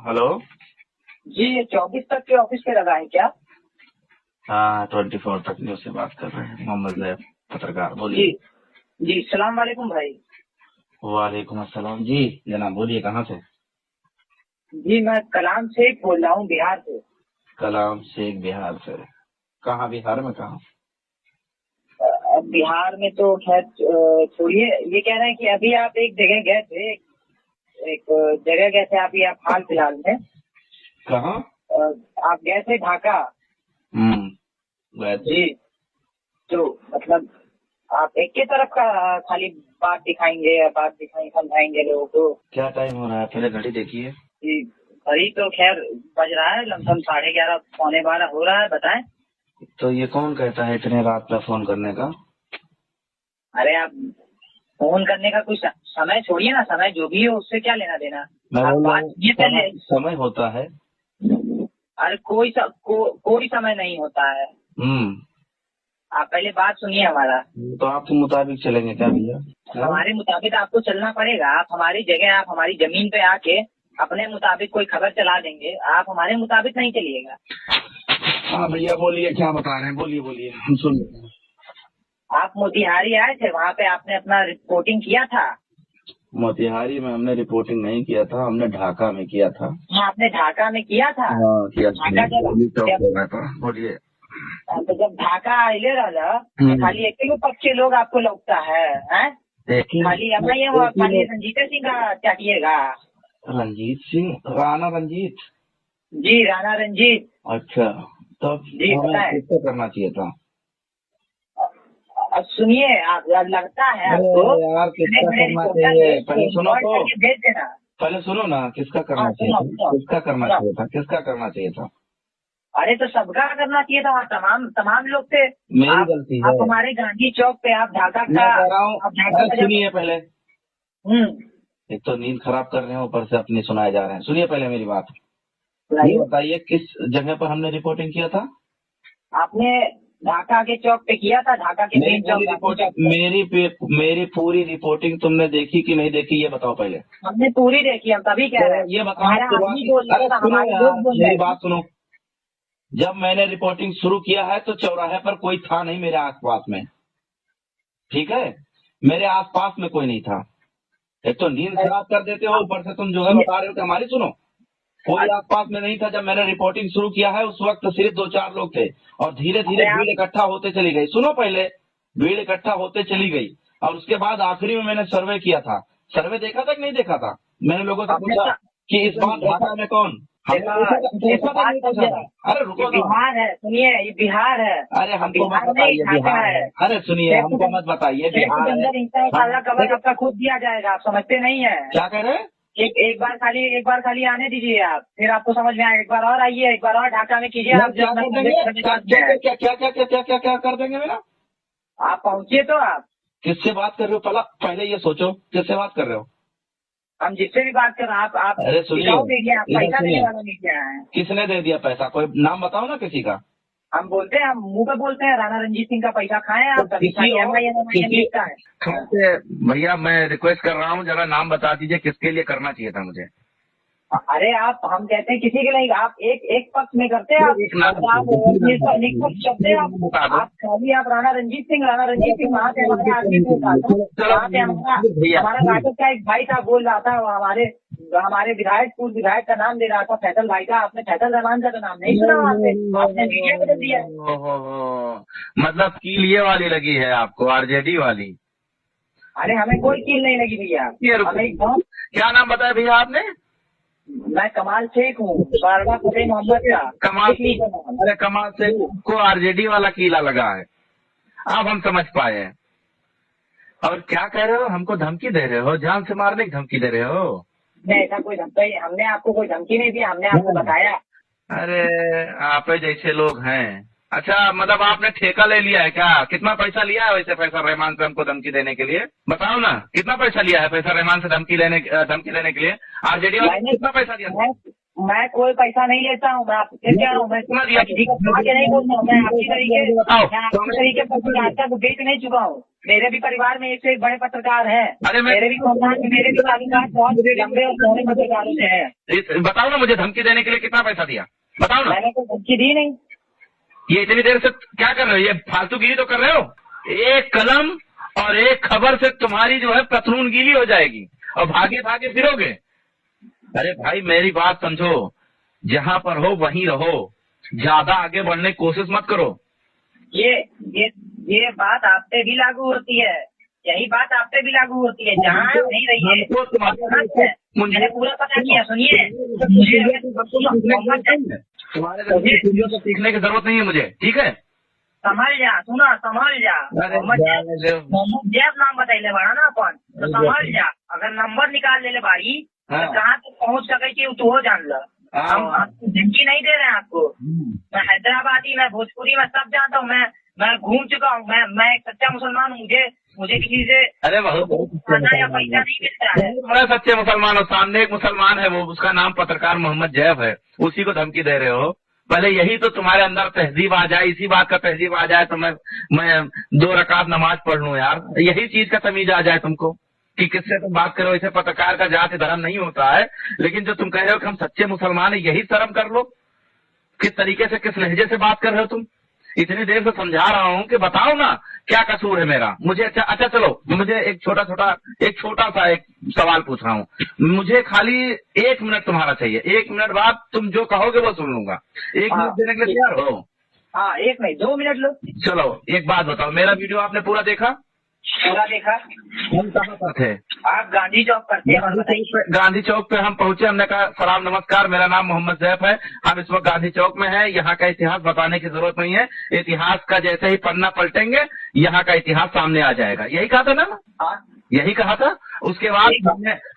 Hello. जी, ये 24 तक के ऑफिस पे लगा है क्या? हाँ, 24 तक न्यूज से बात कर रहे हैं। मोहम्मद जैब, पत्रकार, जी बोलिए। जी, सलाम वालेकुम भाई। वालेकुम अस्सलाम जी। जनाब बोलिए, कहाँ से? जी, मैं कलाम शेख बोल रहा हूँ, बिहार से। कलाम शेख, बिहार से। कहाँ बिहार में कहाँ? अब बिहार में तो खैर छोड़िए, ये कह रहे हैं कि अभी आप एक जगह गए थे, एक जगह गए थे आप हाल फिलहाल में। कहाँ? आप गए थे ढाका। गए थे। जी, तो मतलब आप एक के तरफ का खाली बात दिखाएंगे या बात दिखाएंगे, समझाएंगे लोगों को? क्या टाइम हो रहा है? पहले घड़ी देखिए। जी, अभी तो खैर बज रहा है लमसम 11:30 11:45 हो रहा है, बताएं। तो ये कौन कहता है इतने रात में फोन करने का? अरे आप फोन करने का कुछ समय छोड़िए ना, समय जो भी हो उससे क्या लेना देना। मैं आप बोल रहा बात हूँ, ये पहले। समय होता है। अरे कोई समय नहीं होता है। आप पहले बात सुनिए हमारा। तो आपके मुताबिक चलेंगे क्या भैया? हमारे मुताबिक आपको चलना पड़ेगा। आप हमारी जगह, आप हमारी जमीन पे आके अपने मुताबिक कोई खबर चला देंगे, आप हमारे मुताबिक नहीं चलिएगा। हाँ भैया बोलिए, क्या बता रहे हैं? बोलिए बोलिए, हम सुन रहे हैं। आप मोतिहारी आए थे, वहाँ पे आपने अपना रिपोर्टिंग किया था। मोतिहारी में हमने रिपोर्टिंग नहीं किया था, हमने ढाका में किया था। हाँ, आपने ढाका में किया था। हाँ किया था। ढाका बोलिए। तो जब ढाका आइले रहा तो खाली एक ही पक्ष के लोग आपको लगता है, हैं? खाली एमआईएम और खाली रंजीत सिंह का चाटिएगा। रंजीत सिंह, राणा रंजीत। जी, राणा रंजीत। अच्छा, तब जी हमें बताएं। किससे करना चाहिए था? अब सुनिए, आप लगता है अरे आपको यार, किसका बड़े करना रिपोर्टर चाहिए? पहले सुनो तो। करके भेज देना। पहले सुनो ना, किसका करना हाँ, चाहिए सुनो था? सुनो किसका करना सुनो। चाहिए था? किसका करना चाहिए था? अरे तो सबका करना चाहिए था, वहाँ तमाम तमाम लोग थे। मेरी आप गलती है। आप हमारे गांधी चौक पे, आप ढाका का, मैं कह रहा हूँ, आप ढाका अरे का जब। सुनिए पहले। एक तो नींद खराब कर रहे हैं, ऊपर से अपनी सुनाए जा रहे हैं। सुनिए पहले मेरी बात। ये बताइए, किस जगह पर हमने रिपोर्टिंग किया था? आपने ढाका के चौक पे किया था, ढाका के मेरी मेन पूरी चौक रिपोर्टिंग मेरी पूरी रिपोर्टिंग तुमने देखी कि नहीं देखी, ये बताओ पहले। हमने पूरी देखी, हम तभी कह रहे हैं। ये बताओ हमारा आदमी बोल रहा अरे था, सुनो हमारे यार, लोग बोल रहे मेरी थे। बात सुनो। जब मैंने रिपोर्टिंग शुरू किया है तो चौराहे पर कोई था नहीं मेरे आसपास में। ठीक है, मेरे आसपास में कोई नहीं था। एक तो नींद खराब कर देते हो, ऊपर से तुम जो है बता रहे हो कि हमारी सुनो। कोई आसपास में नहीं था जब मैंने रिपोर्टिंग शुरू किया है। उस वक्त सिर्फ 2-4 लोग थे और धीरे धीरे भीड़ इकट्ठा होते चली गई। सुनो पहले, भीड़ इकट्ठा होते चली गई और उसके बाद आखिरी में मैंने सर्वे किया था। सर्वे देखा था कि नहीं देखा था? मैंने लोगों से पूछा कि इस बार ढाका में कौन? पूछा था नहीं पूछा था? अरे रुको ना। बिहार है, सुनिए, ये बिहार है। अरे हमको मत बिहार नहीं, बताइए ढाका बिहार है। है। अरे सुनिए, हमको मत बताइए बिहार है। इंशाल्लाह कवर आपका खुद दिया जाएगा, आप समझते नहीं है। क्या कह रहे हैं? एक बार खाली आने दीजिए आप, फिर आपको समझ में आएगा। एक बार और आइए, एक बार और ढाका में कीजिए आप। क्या कर देंगे? क्या क्या क्या क्या क्या क्या क्या क्या कर देंगे मेरा? आप पहुंचिए तो आप। किससे बात कर रहे हो? पहले ये सोचो, किससे बात कर रहे हो? हम जिससे भी बात कर रहे हैं, आप अरे सुनिए, टिकाऊ देखिए, आप इधर पैसा देने सुनिए। वाला नहीं क्या है। किसने दे दिया पैसा? कोई नाम बताओ ना किसी का। हम बोलते हैं, हम मुंह पे बोलते हैं, राणा रंजीत सिंह का पैसा खाए आप। तो किसी और दिखता है। भैया मैं रिक्वेस्ट कर रहा हूँ, जरा नाम बता दीजिए किसके लिए करना चाहिए था मुझे। अरे आप, हम कहते हैं किसी के लिए, आप एक पक्ष में करते हैं। आप खाली आप राणा रंजीत सिंह वहाँ से हमारे आदमी को उठाता। वहाँ से हमारा राजद का एक भाई था, बोल रहा था, हमारे विधायक, पूर्व विधायक का नाम दे रहा था, फैसल भाई का। आपने फैसल रहमान का तो नाम नहीं सुना वहाँ पे, आपने मीडिया को दे दिया। मतलब कील ये वाली लगी है आपको, आरजेडी वाली? अरे हमें कोई कील नहीं लगी भैया। क्या नाम बताया भैया आपने? मैं कमाल शेख हूँ, बारवा फतेह मोहम्मद का। अरे कमाल शेख को आरजेडी वाला कीला लगा है। अब हम समझ पाए हैं। और क्या कह रहे हो? हमको धमकी दे रहे हो? जान से मारने की धमकी दे रहे हो? नहीं, ऐसा कोई धमकी, हमने आपको कोई धमकी नहीं दी, हमने आपको बताया। अरे आप जैसे लोग हैं। अच्छा, मतलब आपने ठेका ले लिया है क्या? कितना पैसा लिया है वैसे फैसल रहमान से हमको धमकी देने के लिए? बताओ ना, कितना पैसा लिया है फैसल रहमान से धमकी लेने के लिए? आरजेडी वाले ने कितना पैसा दिया? मैं कोई पैसा नहीं लेता हूँ। मैं आपसे कह रहा हूँ, मैं आगे नहीं बोलता हूँ। मैं आपकी तरीके पर आज तक बेच नहीं चुका हूँ। मेरे भी परिवार में एक से एक बड़े पत्रकार हैं। मेरे भी खानदान में मेरे भी ताल्लुकात बहुत लंबे और बड़े पत्रकारों से हैं। बताओ ना, मुझे धमकी देने के लिए कितना पैसा दिया, बताओ ना। मैंने कोई धमकी दी नहीं। ये इतनी देर से क्या कर रहे हो? ये फालतूगिरी तो कर रहे हो। एक कलम और एक खबर से तुम्हारी जो है पतलून गीली हो जाएगी और भागे भागे फिरोगे। अरे भाई मेरी बात समझो, जहाँ पर हो वहीं रहो, ज्यादा आगे बढ़ने की कोशिश मत करो। ये बात आप पे भी लागू होती है, यही बात आप पे भी लागू होती है। जहाँ नहीं रही है, मैंने पूरा पता किया। सुनिए, तुम्हारे सीखने की जरूरत नहीं है मुझे, ठीक है? संभल जा, सुना, संभल जा। मोहम्मद जैफ नाम बताइले बाड़ा ना अपन, तो संभल जा। अगर नंबर निकाल ले बाड़ी तो कहाँ तक पहुँच सके कि तू हो जान लो। हम धमकी नहीं दे रहे हैं आपको। मैं हैदराबादी, मैं भोजपुरी, मैं सब जानता हूँ। मैं घूम चुका हूँ। मैं एक सच्चा मुसलमान हूँ। मुझे किसी से अरे बहुत या पैसा नहीं मिलता है। बड़ा सच्चे मुसलमान हो। सामने एक मुसलमान है, वो उसका नाम पत्रकार मोहम्मद जैफ है, उसी को धमकी दे रहे हो। पहले यही तो तुम्हारे अंदर तहजीब आ जाए, इसी बात का तहजीब आ जाए तो मैं 2 रकात नमाज पढ़ लूं यार। यही चीज का तमीज आ जाए तुमको कि किससे तुम बात करो। इसे पत्रकार का जाति धर्म नहीं होता है, लेकिन जो तुम कह रहे हो कि हम सच्चे मुसलमान है, यही शर्म कर लो। किस तरीके से, किस लहजे से बात कर रहे हो तुम। इतनी देर से समझा रहा हूँ कि बताओ ना क्या कसूर है मेरा। मुझे अच्छा चलो, मुझे एक छोटा सा एक सवाल पूछ रहा हूँ। मुझे खाली 1 मिनट तुम्हारा चाहिए। 1 मिनट बाद तुम जो कहोगे वो सुन लूंगा। 1 मिनट देने के लिए तैयार हो? हाँ, 1 नहीं 2 मिनट लो। चलो एक बात बताओ, मेरा वीडियो आपने पूरा देखा? पूरा देखा। हम कहाँ पर थे? आप गांधी चौक पर थे। गांधी चौक पे हम पहुंचे। हमने कहा सलाम नमस्कार, मेरा नाम मोहम्मद जैफ है, हम इस वक्त गांधी चौक में हैं। यहाँ का इतिहास बताने की जरूरत नहीं है, इतिहास का जैसे ही पन्ना पलटेंगे यहाँ का इतिहास सामने आ जाएगा। यही कहा था ना? हाँ, यही कहा था। उसके बाद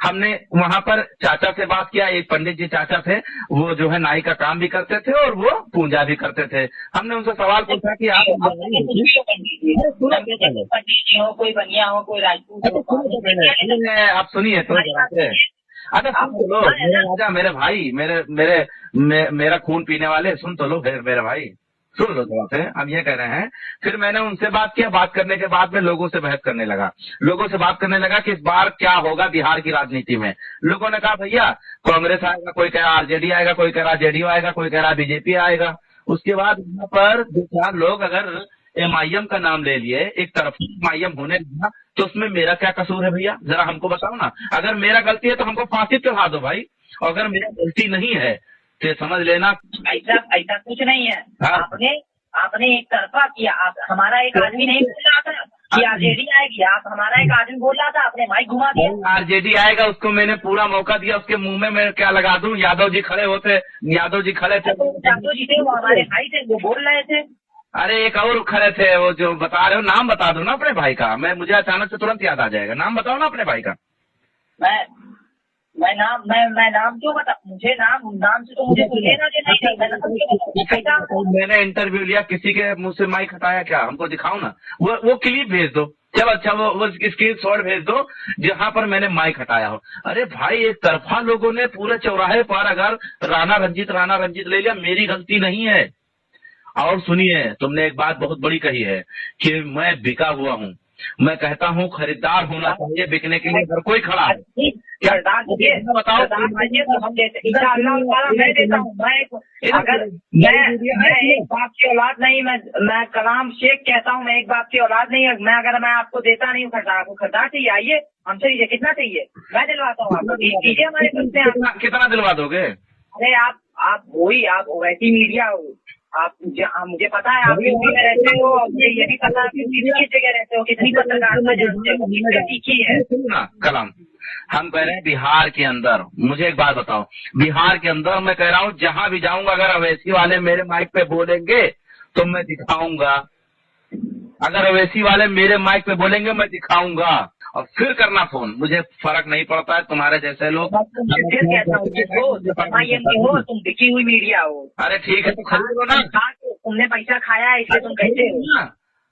हमने वहाँ पर चाचा से बात किया। एक पंडित जी चाचा थे, वो जो है नाई का काम भी करते थे और वो पूजा भी करते थे। हमने उनसे सवाल पूछा कि आप कोई बनिया हो, कोई राजपूत आप सुनिए तो अच्छा सुन तो लो मेरे राजा, मेरे भाई, मेरा खून पीने वाले, सुन तो लो फिर मेरे भाई, सुन लो थोड़ा से। हम ये कह रहे हैं, फिर मैंने उनसे बात किया। बात करने के बाद में लोगों से बहस करने लगा, लोगों से बात करने लगा कि इस बार क्या होगा बिहार की राजनीति में। लोगों ने कहा भैया कांग्रेस आएगा, कोई कह रहा आरजेडी आएगा, कोई कह रहा जेडीयू आएगा, कोई कह रहा बीजेपी आएगा। उसके बाद यहाँ पर 2-4 लोग अगर MIM का नाम ले लिए, एक तरफ MIM होने लगा, तो उसमें मेरा क्या कसूर है भैया? जरा हमको बताओ ना। अगर मेरा गलती है तो हमको फांसी चढ़ा दो भाई, और अगर मेरा गलती नहीं है तो समझ लेना ऐसा कुछ नहीं है। आपने एक तरफा किया। हमारा एक आदमी नहीं बोल रहा था कि आरजेडी आएगी, हमारा एक आदमी बोल रहा था, आपने माइक घुमा दिया। आरजेडी आएगा, उसको मैंने पूरा मौका दिया। उसके मुंह में मैं क्या लगा दूं? यादव जी खड़े थे। यादव जी थे, वो हमारे भाई थे, वो बोल रहे थे। अरे एक और खड़े थे, वो जो बता रहे हो, नाम बता दो ना अपने भाई का। मुझे अचानक से तुरंत याद आ जाएगा। नाम बताओ ना अपने भाई का। मैं नाम क्यों बता? मुझे नाम से तो मुझे कोई लेना देना नहीं। मैंने इंटरव्यू लिया, किसी के मुंह से माइक हटाया क्या? हमको दिखाओ ना, वो क्लिप भेज दो। चलो अच्छा, वो स्क्रीन शॉट भेज दो जहाँ पर मैंने माइक हटाया हो। अरे भाई एक तरफा लोगों ने पूरे चौराहे पर अगर राणा रंजीत ले लिया, मेरी गलती नहीं है। और सुनिए, तुमने एक बात बहुत बड़ी कही है कि मैं बिका हुआ हूँ। मैं कहता हूँ खरीदार होना चाहिए, बिकने के लिए हर कोई खड़ा है। क्या बताओ? मैं देता हूँ। अगर मैं एक बाप की औलाद नहीं, मैं कलाम शेख कहता हूँ, मैं एक बाप की औलाद नहीं। अगर मैं आपको देता नहीं हूँ खरीदार चाहिए, आइए हमसे लीजिए। कितना चाहिए मैं दिलवाता हूँ आपको। लीजिए हमारे पास। कितना दिलवा दोगे? अरे आप वैसी मीडिया हो। मुझे पता है आप यूपी में रहते हो, और मुझे ये भी पता है कि किस जगह रहते हो, कितनी पत्रकारिता जानते हो, सीखी है। कलाम, हम कह रहे हैं बिहार के अंदर, मुझे एक बात बताओ, बिहार के अंदर मैं कह रहा हूँ जहाँ भी जाऊंगा, अगर अवैसी वाले मेरे माइक पे बोलेंगे तो मैं दिखाऊंगा। अगर अवैसी वाले मेरे माइक पे बोलेंगे मैं दिखाऊंगा, और फिर करना फोन। मुझे फर्क नहीं पड़ता है, तुम्हारे जैसे लोग। तुम बिकी हुई मीडिया हो। अरे ठीक है तो खरीद लो ना। तुमने पैसा खाया है इसलिए तुम कहते हो।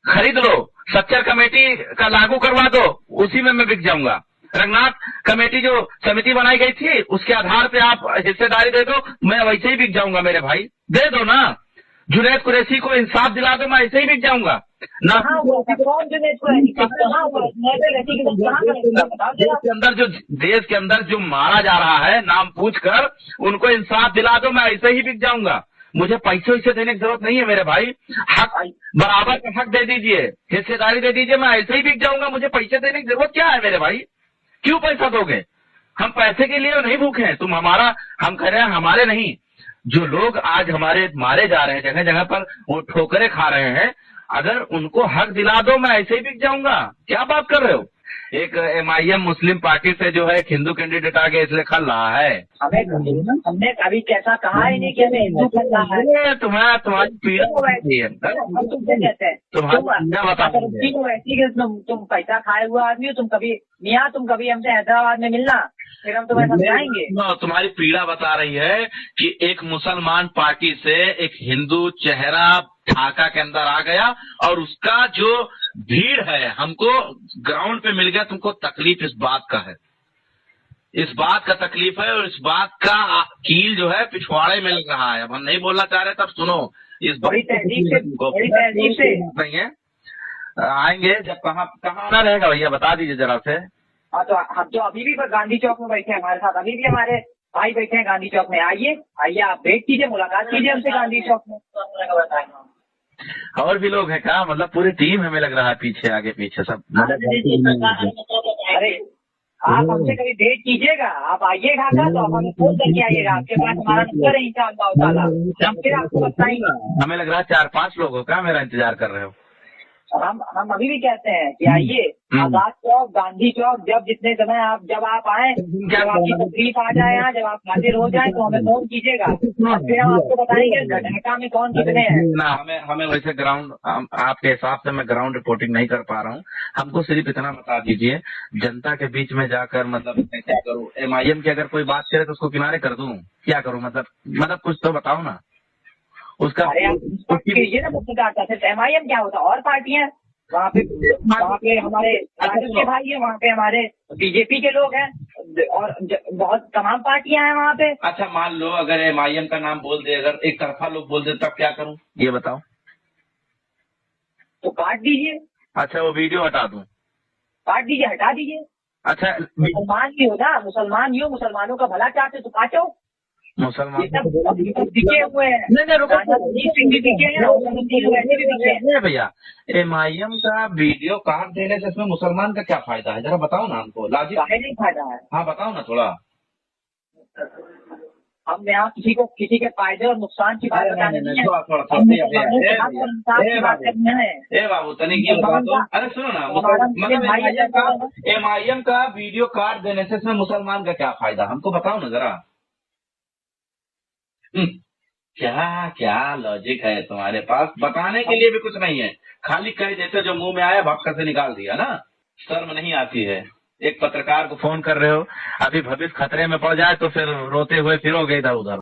खरीद लो, सच्चर कमेटी का लागू करवा दो, उसी में मैं बिक जाऊंगा। रंगनाथ कमेटी जो समिति बनाई गई थी उसके आधार पे आप हिस्सेदारी दे दो, मैं वैसे ही बिक जाऊंगा मेरे भाई, दे दो ना। जुनैद कुरैशी को इंसाफ दिला दो, मैं ऐसे ही बिक जाऊंगा ना। कौन जुनैद कुरैशी कहाँ हुआ? देश के अंदर जो मारा जा रहा है नाम पूछकर, उनको इंसाफ दिला दो, मैं ऐसे ही बिक जाऊंगा। मुझे पैसे वैसे देने की जरूरत नहीं है मेरे भाई, हक बराबर का हक दे दीजिए, हिस्सेदारी दे दीजिए, मैं ऐसे ही बिक जाऊंगा। मुझे पैसे देने की जरूरत क्या है मेरे भाई, क्यों पैसा दोगे? हम पैसे के लिए नहीं भूखे हैं, तुम हमारा, हम कह रहे हैं हमारे नहीं, जो लोग आज हमारे मारे जा रहे हैं जगह जगह पर, वो ठोकरे खा रहे हैं, अगर उनको हक दिला दो मैं ऐसे ही बिक जाऊंगा। क्या बात कर रहे हो? एक MIM मुस्लिम पार्टी से जो है एक हिंदू कैंडिडेट आगे इसलिए खल रहा है। हमने कभी कैसा कहा ही नहीं कि हमें हिंदू खल रहा है। तुम्हारी पीड़ा हम तुमसे कहते हैं तुम पैसा खाए हुआ आदमी हो, तुम कभी मियाँ तुम कभी हमसे हैदराबाद में मिलना, फिर हम तुम्हें समझाएंगे। तुम्हारी पीड़ा बता रही है कि एक मुसलमान पार्टी से एक हिंदू चेहरा ढाका के अंदर आ गया और उसका जो भीड़ है हमको ग्राउंड पे मिल गया। तुमको तकलीफ इस बात का है, इस बात का तकलीफ है, और इस बात का कील जो है पिछवाड़े में लग रहा है। अब हम नहीं बोलना चाह रहे, तब सुनो। इस बड़ी तहजीब से नहीं है, आएंगे जब कहाँ आना रहेगा भैया बता दीजिए जरा से। हाँ तो हम तो अभी भी गांधी चौक में बैठे हैं, हमारे साथ अभी भी हमारे भाई बैठे हैं गांधी चौक में। आइए आप भेंट कीजिए, मुलाकात कीजिए हमसे गांधी चौक में। और भी लोग हैं क्या? मतलब पूरी टीम हमें लग रहा है पीछे आगे पीछे सब। अरे आप हमसे कभी भेंट कीजिएगा, आप आइएगा तो आप हमें फोन करके आइएगा, आपके पास हमारा नंबर है इंशाअल्लाह ताला, हम फिर आपको बताएंगे। हमें लग रहा है 4-5 लोग हो क्या मेरा इंतजार कर रहे हो? हम अभी भी कहते हैं कि आइए आजाद चौक, गांधी चौक, जब जितने समय जब आप आए, जब आपकी तकलीफ आ जाए यहाँ, जब आप हाजिर हो जाए तो हमें फोन कीजिएगा, फिर हम आपको बताएंगे ढाका में कौन कितने हैं ना। हमें वैसे ग्राउंड, आपके हिसाब से मैं ग्राउंड रिपोर्टिंग नहीं कर पा रहा हूँ, हमको सिर्फ इतना बता दीजिए जनता के बीच में जाकर, मतलब क्या करूँ? MIM की अगर कोई बात करे तो उसको किनारे कर दूं, क्या करूँ? मतलब कुछ तो बताओ ना उसका। ये ना पत्रकार था, सिर्फ MIM क्या होता, और पार्टियां वहाँ पे हमारे राजद के भाई है, वहाँ पे हमारे BJP के लोग हैं, और बहुत तमाम पार्टियां हैं वहाँ पे। अच्छा मान लो अगर MIM का नाम बोल दे, अगर एक तरफा लोग बोल दे, तब क्या करूँ ये बताओ? तो काट दीजिए। अच्छा वो वीडियो हटा दूं? काट दीजिए, हटा दीजिए। अच्छा मुसलमान ही हो ना, मुसलमान ही हो, मुसलमानों का भला चाहते तो काटो। मुसलमान दिखे हुए हैं भैया, MIM का वीडियो काट देने से इसमें मुसलमान का क्या फायदा है? जरा बताओ ना हमको। नहीं फायदा है। हाँ बताओ ना थोड़ा। हम यहाँ किसी के फायदे और नुकसान की बात बताने नहीं है। बाबू तनिक ये बता दो। अरे सुनो ना, मतलब MIM का वीडियो काट देने से इसमें मुसलमान का क्या फायदा, हमको बताओ ना जरा। क्या लॉजिक है तुम्हारे पास? बताने के लिए भी कुछ नहीं है, खाली कह देते जो मुंह में आया भक्का से निकाल दिया ना। शर्म नहीं आती है? एक पत्रकार को फोन कर रहे हो, अभी भविष्य खतरे में पड़ जाए तो फिर रोते हुए फिरोगे इधर उधर।